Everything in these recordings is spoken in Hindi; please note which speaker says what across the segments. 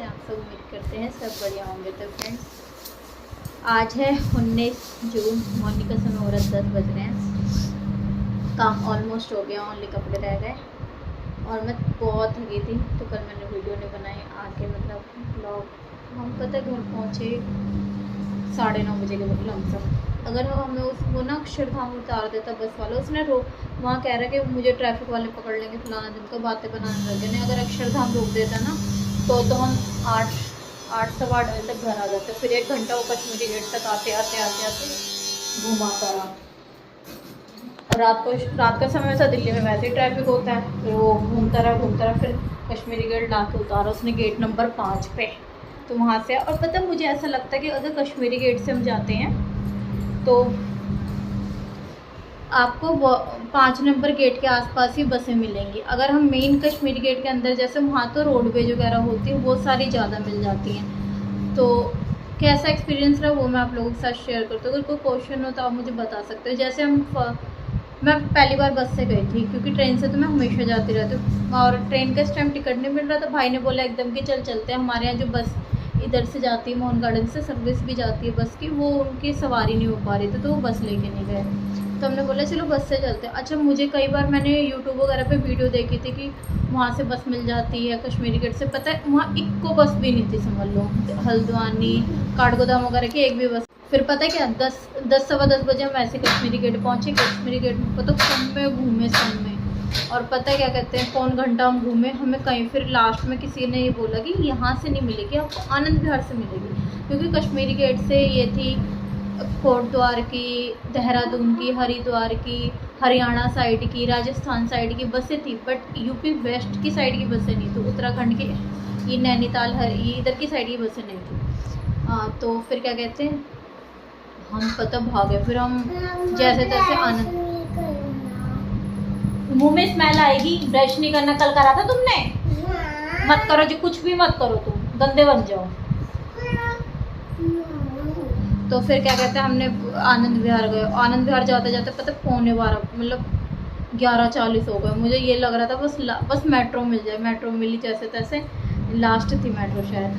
Speaker 1: आप सब उम्मीद करते हैं सब बढ़िया होंगे। तो फ्रेंड्स, आज है 19 जून, मॉर्निंग का समय हो रहा है 10 बज रहे हैं। काम ऑलमोस्ट हो गया, ओनली कपड़े रह गए और मैं बहुत थकी थी तो कल मैंने वीडियो नहीं बनाई। आके मतलब ब्लॉग हम पता घर पहुँचे 9:30 बजे के लमसम। अगर हमें उस वो ना अक्षरधाम उतार देता बस वाला, उसने वहाँ कह रहा कि मुझे ट्रैफिक वाले पकड़ लेंगे फलाना दिन, तो बातें बनाने लगे। नहीं, अगर अक्षरधाम रोक देता ना तो हम 8 सवा 8 बजे तक घर आ जाते। फिर 1 घंटा वो कश्मीरी गेट तक आते घुमाता रहा। और रात का समय था, दिल्ली में वैसे ही ट्रैफिक होता है, फिर वो घूमता रहा। फिर कश्मीरी गेट ला के उतारा उसने गेट नंबर 5 पे। तो वहाँ से, और पता मुझे ऐसा लगता है कि अगर कश्मीरी गेट से हम जाते हैं तो आपको 5 नंबर गेट के आसपास ही बसें मिलेंगी। अगर हम मेन कश्मीरी गेट के अंदर, जैसे वहाँ तो रोडवेज वगैरह होती है, वो सारी ज़्यादा मिल जाती हैं। तो कैसा एक्सपीरियंस रहा वो मैं आप लोगों के साथ शेयर करती हूँ। अगर कोई क्वेश्चन हो तो आप मुझे बता सकते हो। जैसे मैं पहली बार बस से गई थी, क्योंकि ट्रेन से तो मैं हमेशा जाती रहती हूँ, और ट्रेन का इस टाइम टिकट नहीं मिल रहा था। भाई ने बोला एकदम कि चलते हैं। हमारे यहाँ जो बस इधर से जाती है, मोहन गार्डन से सर्विस भी जाती है बस की, वो उनकी सवारी नहीं हो पा रही थी तो वो बस लेके नहीं गए। तो हमने बोला चलो बस से चलते हैं। अच्छा, मुझे कई बार मैंने यूट्यूब वगैरह पे वीडियो देखी थी कि वहाँ से बस मिल जाती है कश्मीरी गेट से। पता है वहाँ इक्को बस भी नहीं थी, समझ लो। हल्द्वानी काठगोदाम वगैरह की एक भी बस। फिर पता है क्या, 10 सवा 10 बजे हम ऐसे कश्मीरी गेट पहुँचे। कश्मीरी गेट में पता सन में घूमे सन में, और पता है क्या कहते हैं, पौन घंटा हम घूमे, हमें कहीं फिर लास्ट में किसी ने ये बोला कि यहाँ से नहीं मिलेगी आपको, आनंद विहार से मिलेगी। क्योंकि कश्मीरी गेट से ये थी कोटद्वार की, देहरादून की, हरिद्वार की, हरियाणा साइड की, राजस्थान साइड की बसें थी, बट यूपी वेस्ट की साइड की बसें नहीं थी। उत्तराखंड की, ये नैनीताल, ये इधर की साइड की बसें नहीं थी। तो फिर क्या कहते हैं, हम पता भागे। फिर हम जैसे तैसे आनंद, मुंह में स्मेल आएगी, ब्रश नहीं करना। कल करा था तुमने? मत करो जी, कुछ भी मत करो, तुम गंदे बन जाओ। तो फिर क्या कहते हैं, हमने आनंद विहार गए। आनंद विहार जाते जाते पता 11:15 मतलब 11:40 हो गए। मुझे ये लग रहा था बस मेट्रो मिल जाए। मेट्रो मिली जैसे तैसे, लास्ट थी मेट्रो शायद।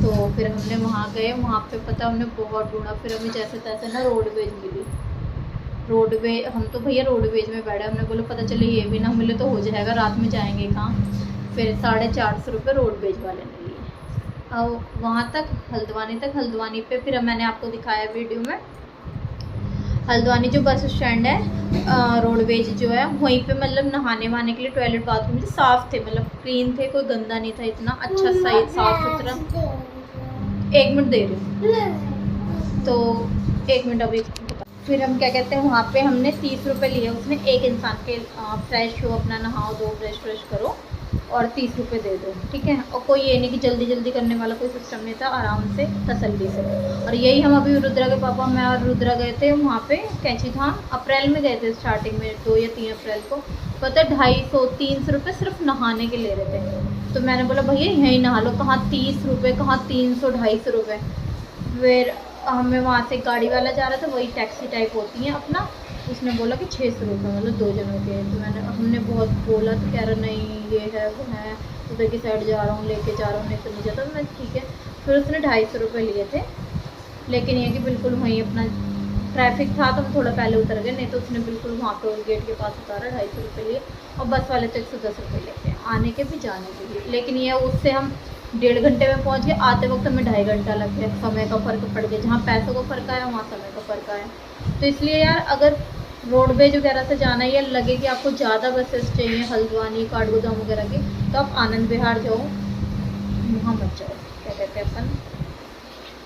Speaker 1: तो फिर हमने वहाँ गए, वहाँ पे पता हमने बहुत ढूंढा। फिर हमें जैसे तैसे ना रोडवेज मिली। हम तो भैया रोडवेज में बैठे। हमने बोला पता चले ये भी ना मिले तो हो जाएगा, रात में जाएंगे कहाँ। फिर 450 रुपये रोडवेज वाले ने लिए और वहाँ तक हल्द्वानी पे फिर मैंने आपको दिखाया वीडियो में। हल्द्वानी जो बस स्टैंड है, रोडवेज जो है, वहीं पे मतलब नहाने वहाने के लिए टॉयलेट बाथरूम साफ़ थे, मतलब क्लीन थे, कोई गंदा नहीं था, इतना अच्छा सही साफ़ सुथरा। 1 मिनट दे रही हूँ, तो 1 मिनट अभी। फिर हम क्या कहते हैं, वहाँ पे हमने 30 रुपये लिए उसने एक इंसान के। फ्रेश हो, अपना नहाओ धो, फ्रेश करो और 30 रुपये दे दो, ठीक है। और कोई ये नहीं कि जल्दी जल्दी करने वाला कोई सिस्टम नहीं था, आराम से तसल्ली से। और यही हम अभी रुद्रा के पापा, मैं और रुद्रा गए थे वहाँ पे कैंची धाम। अप्रैल में गए थे, स्टार्टिंग में 2 या 3 अप्रैल को। पता 250-300 रुपये सिर्फ नहाने के ले रहे थे। तो मैंने बोला भैया यहीं नहा लो। कहाँ 30 रुपये, कहाँ 300-250 रुपये। फिर हमें वहाँ से गाड़ी वाला जा रहा था, वही टैक्सी टाइप होती है अपना, उसने बोला कि 600 रुपये, मतलब 2 जनों के। तो हमने बहुत बोला तो कह रहा नहीं ये है वो है, उधर की साइड जा रहा हूँ, लेके जा रहा हूँ, नहीं तो नहीं जाता। मैं ठीक है। फिर उसने 250 रुपये लिए थे, लेकिन ये कि बिल्कुल वहीं अपना ट्रैफिक था तो हम थोड़ा पहले उतर गए, नहीं तो उसने बिल्कुल वहाँ पर गेट के पास उतारा। 250 रुपये लिए, और बस वाले तो 110 रुपये लेते हैं आने के भी जाने के भी। लेकिन ये उससे हम 1.5 घंटे में पहुंच गए, आते वक्त हमें 2.5 घंटा लग गया। समय का फ़र्क पड़ गया, जहाँ पैसों का फ़र्क आया वहाँ समय का फ़र्क आया। तो इसलिए यार, अगर रोडवेज वगैरह से जाना है या लगे कि आपको ज़्यादा बसेस चाहिए हल्द्वानी काठगोदाम वगैरह की, तो आप आनंद विहार जाओ, वहाँ मत जाओ। क्या कहते हैं अपन,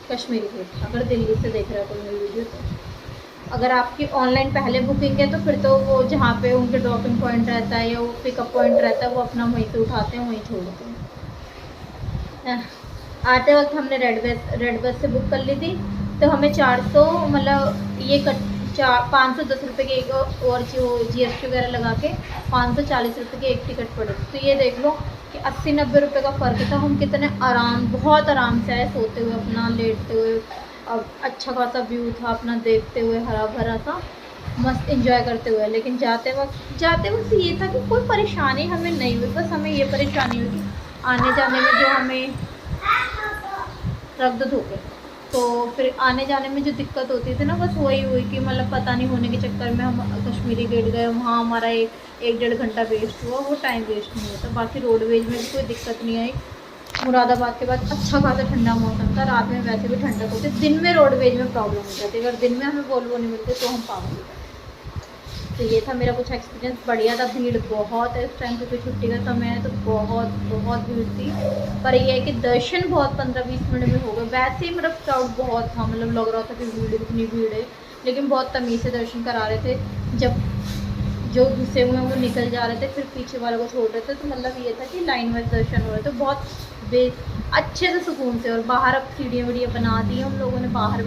Speaker 1: कश्मीरी गेट। अगर दिल्ली से देख रहे हो कोई मेरी वीडियो, तो अगर आपकी ऑनलाइन पहले बुकिंग है तो फिर तो वो जहाँ पे उनके ड्रॉपिंग पॉइंट रहता है या वो पिकअप पॉइंट रहता है, वो अपना वहीं से उठाते हैं, वहीं छोड़ते हैं। आते वक्त हमने रेड बस से बुक कर ली थी, तो हमें 400 मतलब ये 510 रुपये की एक, और GST वगैरह लगा के 540 रुपये की एक टिकट पड़ी। तो ये देख लो कि 80-90 रुपये का फ़र्क था। हम कितने बहुत आराम से आए, सोते हुए, अपना लेटते हुए। अब अच्छा खासा व्यू था, अपना देखते हुए, हरा भरा था, मस्त एंजॉय करते हुए। लेकिन जाते वक्त ये था कि कोई परेशानी हमें नहीं हुई। बस हमें ये परेशानी हुई कि आने जाने में जो हमें रख दो धो के। तो फिर आने जाने में जो दिक्कत होती थी ना, बस वही हुई कि मतलब पता नहीं होने के चक्कर में हम कश्मीरी गेट गए, वहाँ हमारा 1-1.5 घंटा वेस्ट हुआ। वो टाइम वेस्ट नहीं होता। बाकी रोडवेज में भी कोई दिक्कत नहीं आई। मुरादाबाद के बाद अच्छा खासा ठंडा मौसम था, रात में वैसे भी ठंडक होती, दिन में रोडवेज में प्रॉब्लम हो जाती। अगर दिन में हमें वोल्वो नहीं मिलते तो हम पागल हो जाते। तो ये था मेरा कुछ एक्सपीरियंस। बढ़िया था। भीड़ बहुत है इस टाइम, क्योंकि छुट्टी का समय है तो बहुत बहुत भीड़ थी। पर ये है कि दर्शन बहुत 15-20 मिनट में हो गए। वैसे ही मतलब क्राउड बहुत था, मतलब लग रहा था कि भीड़ इतनी भीड़ है, लेकिन बहुत तमीज़ से दर्शन करा रहे थे। जब जो घुसे हुए हैं वो निकल जा रहे थे, फिर पीछे वालों को छोड़ रहे थे। तो मतलब ये था कि लाइन वाइज दर्शन हो रहे थे बहुत अच्छे से, सुकून से। और बाहर अब सीढ़ियाँ वीडियाँ बना दी हैं उन लोगों ने, बाहर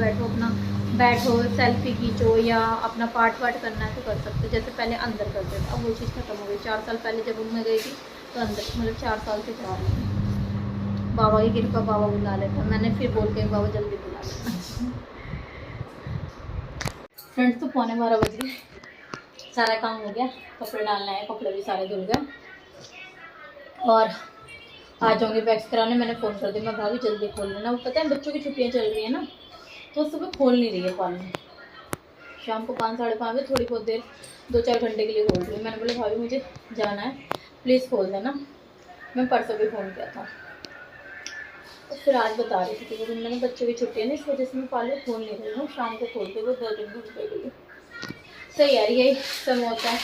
Speaker 1: बैठो सेल्फी खींचो या अपना पाठ वाट करना है तो कर सकते, जैसे पहले अंदर करते थे। अब वो चीज़ खत्म हो गई। 4 साल पहले जब मैं गई थी तो अंदर, मतलब 4 साल से करा रही थी। बाबा की कृपा, बाबा बुला लेता। मैंने फिर बोल के बाबा जल्दी बुला लेता। फ्रेंड्स, तो 11:15 बज गए, सारा काम हो गया। कपड़े डालना है, कपड़े भी सारे धुल गए और आ जाऊँगी वैक्स कराने। मैंने फ़ोन कर दिया, मैं भाभी जल्दी खोल लेना। वो पता है बच्चों की छुट्टियाँ चल रही है ना, तो सुबह खोल नहीं रही है पार्लर। शाम को 5-5:30 बजे थोड़ी बहुत देर 2-4 घंटे के लिए खोल रही है। मैंने बोला भाभी मुझे जाना है, प्लीज़ खोल देना। मैं परसों भी फ़ोन किया था, तो फिर आज बता रही थी कि मैंने बच्चों की छुट्टी है ना, इस वजह से मैं पार्लर खोल नहीं रही हूँ। शाम को खोलते हुए 2-3 घंटे के लिए। सही यार, यही समय होता है।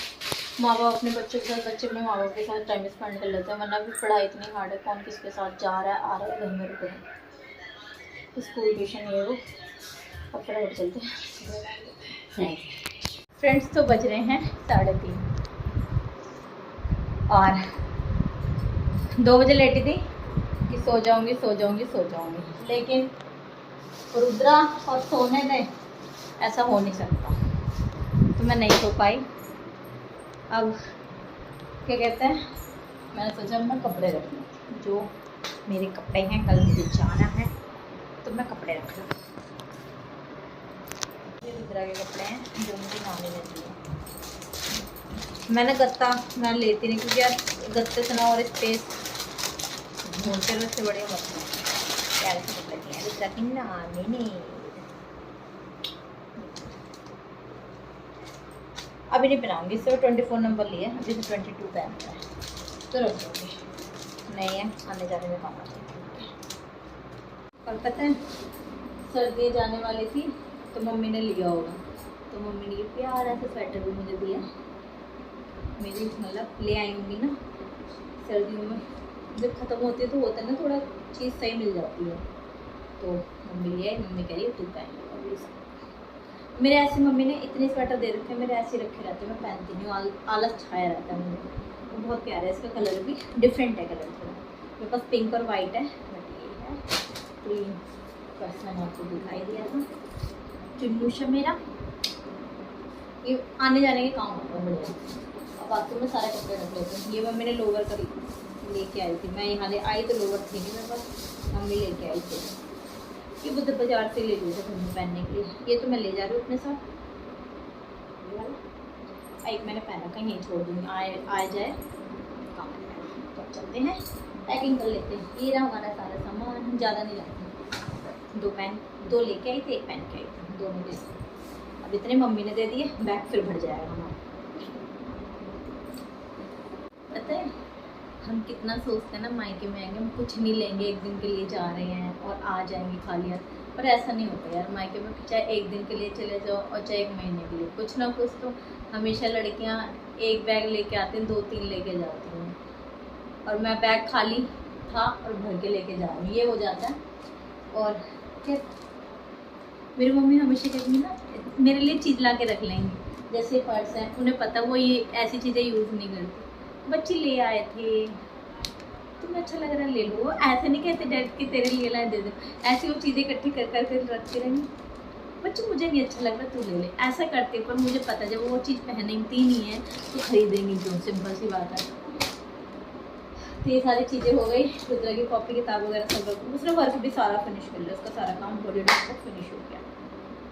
Speaker 1: माँ बाप अपने बच्चों के साथ, बच्चे अपने माँ बाप के साथ टाइम स्पेंड कर लेते हैं। वरना भी पढ़ाई इतनी हार्ड है, कौन किसके साथ जा रहा है आ रहा है, घर में रुके हैं। स्कूल ट्यूशन ये वो, अब फटाफट चलते हैं। फ्रेंड्स, तो बज रहे हैं 3:30 और 2 बजे लेटी थी कि सो जाऊंगी सो जाऊंगी सो जाऊंगी, लेकिन रुद्रा और सोने में ऐसा हो नहीं सकता, तो मैं नहीं सो पाई। अब क्या कहते हैं, मैंने सोचा मैं कपड़े रख लूँ, जो मेरे कपड़े हैं, कल मुझे जाना है तो मैं कपड़े रख लूँ। ये रुद्रा के कपड़े हैं जो मुझे मामी ने दिए। मैंने गत्ता मैं लेती नहीं, क्योंकि यार गत्ते से ना और स्पेस ढूंढते हुए से बड़े मसले प्यारे से कपड़े दिए हैं रुद्रा की नानी ने। अभी नहीं पहनाऊंगी, इससे 24 नंबर लिए, अभी तो 22 पहनता है, तो रख दूँगी। नहीं है, आने जाने में काम आता है। और पता है सर्दी जाने वाली थी तो मम्मी ने लिया होगा, तो मम्मी ने ये प्यारा सा स्वेटर भी मुझे दिया। मेरी मतलब ले आई होंगी ना, सर्दियों में जब ख़त्म होती है तो होता है ना, थोड़ा चीज़ सही मिल जाती है, तो मम्मी ले आई। मम्मी कह रही है तू पहन लो। मेरे ऐसे मम्मी ने इतने स्वेटर दे रखे हैं, मेरे ऐसे रखे रहते हैं, मैं पहनती नहीं हूँ, आलस छाया रहता है मुझे। वो बहुत प्यारा है, इसका कलर भी डिफरेंट है, कलर थोड़ा। मेरे पास पिंक और वाइट है, बट ये है ग्रीन। फर्स्ट मैंने आपको दिखाई दिया था चुन्नूशा मेरा, ये आने जाने के काम होता है बढ़िया। अब बाथरूम में सारे कपड़े रख लेते हैं। ये मम्मी ने लोवर कर लेके आई थी, मैं यहाँ ले आई तो लोवर थी नहीं मेरे पास, मम्मी लेके आई थी। ये बुद्ध बाजार से ले लिए थे घर में पहनने के लिए। ये तो मैं ले जा रही हूँ अपने साथ, एक मैंने पहना कहीं यहीं छोड़ दूँगी, आ जाए काम में। तो चलते हैं, पैकिंग कर लेते हैं। ये रहा हमारा सारा सामान, ज़्यादा नहीं लाते। 2 लेके आई थी, 1 पहन के आई थी, 2 मुझे। अब इतने मम्मी ने दे दिए, बैग फिर भर जाएगा हमारा। पता है हम कितना सोचते हैं ना, मायके में आएंगे हम कुछ नहीं लेंगे, 1 दिन के लिए जा रहे हैं और आ जाएंगे खाली हाथ, पर ऐसा नहीं होता यार। मायके में चाहे 1 दिन के लिए चले जाओ और चाहे 1 महीने के लिए, कुछ ना कुछ तो हमेशा लड़कियां 1 बैग लेके आती हैं, 2-3 लेके जाती हैं, और मैं बैग खाली था और भर के लेके जा रही हूँ, ये हो जाता है। और फिर मेरी मम्मी हमेशा कहती है ना, मेरे लिए चीज़ ला के रख लेंगी। जैसे पर्स है, उन्हें पता वो ये ऐसी चीज़ें यूज़ नहीं करती। बच्चे ले आए थे, तुम्हें अच्छा लग रहा है ले लो, ऐसे नहीं कहते डैड कि तेरे लिए लाए दे दे, ऐसी वो चीज़ें इकट्ठी कर करके रखते रहेंगे। बच्चे मुझे नहीं अच्छा लग रहा तू ले ले, ऐसा करते। पर मुझे पता जब वो चीज़ पहनती नहीं है तो खरीदेंगी क्यों, सिंपल सी बात है। तो ये सारी चीज़ें हो गई, रुद्रा की कॉपी किताब वगैरह सब रख, दूसरा वर्क भी सारा फिनिश कर लिया, उसका सारा काम हॉलीडे तक फिनिश हो गया।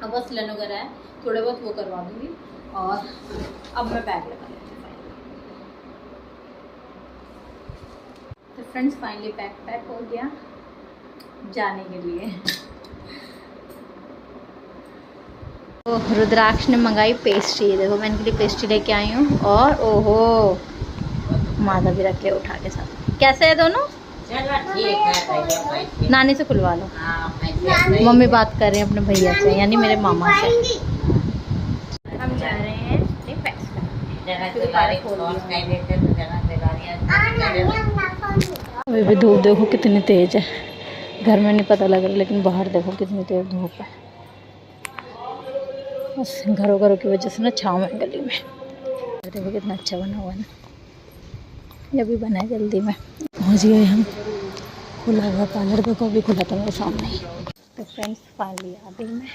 Speaker 1: अब बस लन वगैरह है, थोड़े बहुत वो करवा दूँगी और अब मैं बैग लगा लेती हूँ। तो फ्रेंड्स फाइनली पैक हो गया जाने के लिए। तो रुद्राक्ष ने मंगाई पेस्ट्री, देखो मैं इनके लिए पेस्ट्री लेके आई हूँ। और ओहो माता भी रख ले उठा के साथ। कैसे है दोनों? नानी से खुलवा लो। मम्मी बात कर रहे हैं अपने भैया से, यानी मेरे मामा से। हम जा रहे हैं अभी भी धूप देखो कितनी तेज है, घर में नहीं पता लग रहा लेकिन बाहर देखो कितनी तेज धूप है। बस घरों की वजह से ना छाँव है गली में। देखो कितना अच्छा बना हुआ है, ये भी बना है जल्दी में। पहुँच गए हम, खुला हुआ पार्लर देखो, अभी खुला था मेरे सामने ही। तो फ्रेंड्स फाइनली आ गई मैं,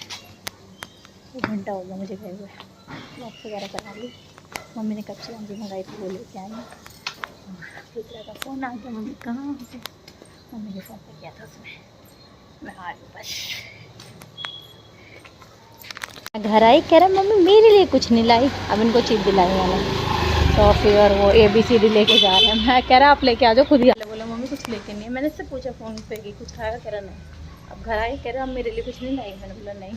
Speaker 1: 1 घंटा हो गया मुझे गए हुए। वॉक्स वगैरह करा ली, मम्मी ने कच्ची आंधी मंगाई थी वो लेके आई। दूसरा का फ़ोन आ गया, मम्मी कहाँ है? मम्मी ने फ़ोन पे किया था उसमें, मैं आ रही बस। घर आई, कह रहा मम्मी मेरे लिए कुछ नहीं लाई। अब इनको चीज़ दिलाई मैंने, टॉफ़ी और वो ABCD लेके जा रहे हैं। मैं कह रहा आप लेके आ जाओ खुद ही। बोला मम्मी कुछ लेके नहीं है। मैंने इससे पूछा फ़ोन पे कि कुछ खाएगा, कह रहा नहीं। अब घर आई, कह रहा अब मेरे लिए कुछ नहीं लाई। मैंने बोला नहीं,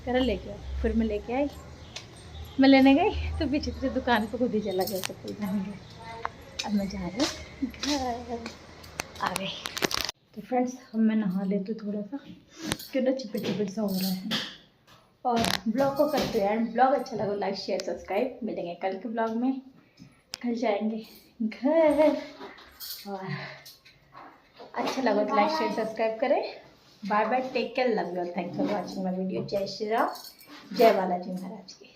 Speaker 1: कह रहा लेके आओ। फिर मैं लेके आई, मैं लेने गई तो पीछे पीछे दुकान पे खुद ही चला गया चप्पल पहन के। अब मैं जा रही हूँ घर, आ गई। तो फ्रेंड्स अब मैं नहा लेती हूँ थोड़ा सा, क्यों ना चिपट चिपट सा हो रहा है। और ब्लॉग को करते हैं एंड। ब्लॉग अच्छा लगा लाइक शेयर सब्सक्राइब। मिलेंगे कल के ब्लॉग में, कल जाएंगे घर। और अच्छा लगा तो लाइक शेयर सब्सक्राइब करें। Bye bye, take care, love you, thanks for watching my video. जय श्री राम, जय बालाजी महाराज की।